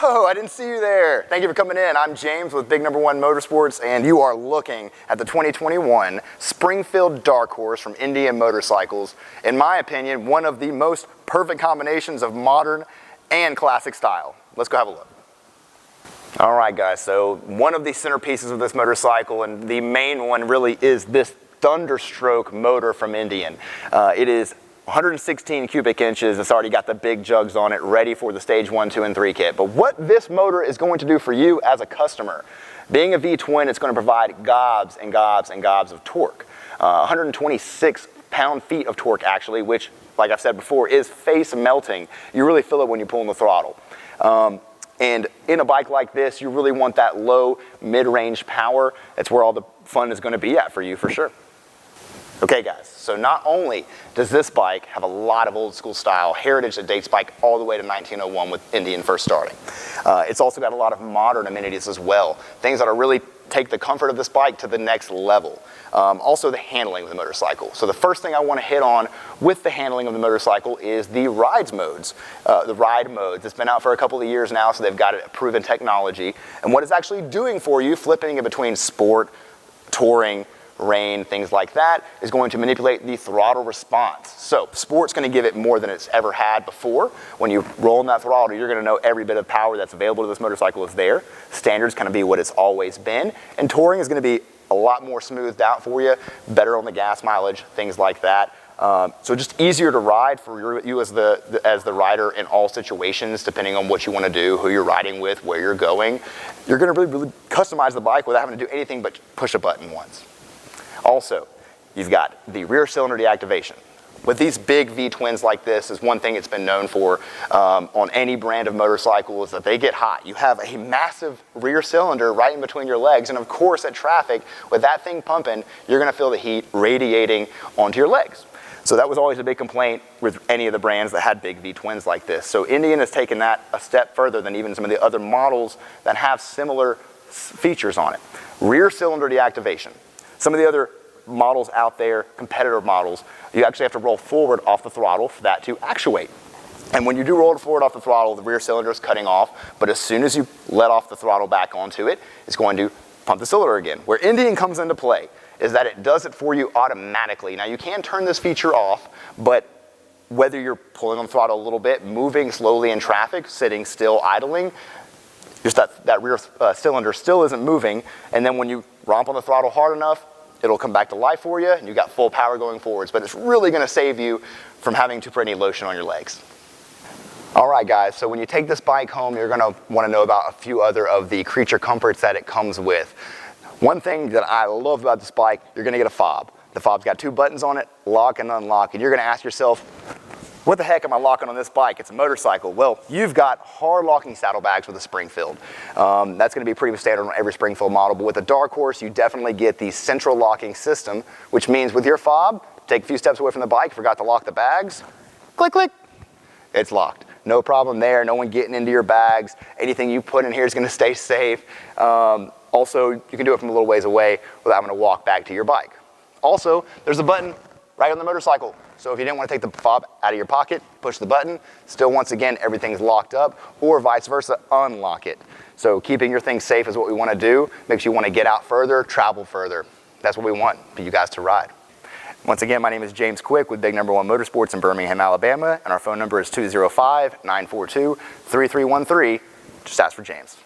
Oh, I didn't see you there. Thank you for coming in. I'm James with Big Number One Motorsports, and you are looking at the 2021 Springfield Dark Horse from Indian Motorcycles. In my opinion, one of the most perfect combinations of modern and classic style. Let's go have a look. All right, guys, so one of the centerpieces of this motorcycle, and the main one really, is this Thunderstroke motor from Indian. It is 116 cubic inches. It's already got the big jugs on it, ready for the stage 1, 2, and 3 kit. But what this motor is going to do for you as a customer, being a V-twin, it's going to provide gobs and gobs and gobs of torque. 126 pound-feet of torque, actually, which, like I've said before, is face melting. You really feel it when you pull on the throttle. And in a bike like this, you really want that low, mid-range power. That's where all the fun is going to be at for you, for sure. Okay, guys, so not only does this bike have a lot of old school style heritage that dates back all the way to 1901 with Indian first starting. It's also got a lot of modern amenities as well, things that'll really take the comfort of this bike to the next level. Also the handling of the motorcycle. So the first thing I want to hit on with the handling of the motorcycle is the ride modes. It's been out for a couple of years now, so they've got a proven technology. And what it's actually doing for you, flipping in between sport, touring, rain, things like that, is going to manipulate the throttle response. So sport's going to give it more than it's ever had before. When you roll on that throttle, you're going to know every bit of power that's available to this motorcycle is there. Standard's going to be what it's always been. And touring is going to be a lot more smoothed out for you, better on the gas mileage, things like that. So just easier to ride for you as the rider in all situations, depending on what you want to do, who you're riding with, where you're going. You're going to really customize the bike without having to do anything but push a button once. Also, you've got the rear cylinder deactivation. With these big V-twins like this, is one thing it's been known for on any brand of motorcycle, is that they get hot. You have a massive rear cylinder right in between your legs, and of course at traffic, with that thing pumping, you're going to feel the heat radiating onto your legs. So that was always a big complaint with any of the brands that had big V-twins like this. So Indian has taken that a step further than even some of the other models that have similar features on it. Rear cylinder deactivation. Some of the other models out there, competitor models, you actually have to roll forward off the throttle for that to actuate. And when you do roll forward off the throttle, the rear cylinder is cutting off, but as soon as you let off the throttle back onto it, it's going to pump the cylinder again. Where Indian comes into play is that it does it for you automatically. Now you can turn this feature off, but whether you're pulling on the throttle a little bit, moving slowly in traffic, sitting still, idling, just that rear cylinder still isn't moving, and then when you romp on the throttle hard enough, it'll come back to life for you, and you got full power going forwards, but it's really gonna save you from having to put any lotion on your legs. All right, guys, so when you take this bike home, you're gonna wanna know about a few other of the creature comforts that it comes with. One thing that I love about this bike, you're gonna get a fob. The fob's got 2 buttons on it, lock and unlock, and you're gonna ask yourself, what the heck am I locking on this bike? It's a motorcycle. Well, you've got hard locking saddlebags with a Springfield. That's going to be pretty standard on every Springfield model, but with a Dark Horse, you definitely get the central locking system, which means with your fob, take a few steps away from the bike, forgot to lock the bags, click, click, it's locked. No problem there, no one getting into your bags. Anything you put in here is going to stay safe. Also, you can do it from a little ways away without having to walk back to your bike. Also, there's a button right on the motorcycle. So if you didn't want to take the fob out of your pocket, push the button. Still, once again, everything's locked up, or vice versa, unlock it. So keeping your things safe is what we want to do. Makes you want to get out further, travel further. That's what we want for you guys to ride. Once again, my name is James Quick with Big Number One Motorsports in Birmingham, Alabama, and our phone number is 205-942-3313. Just ask for James.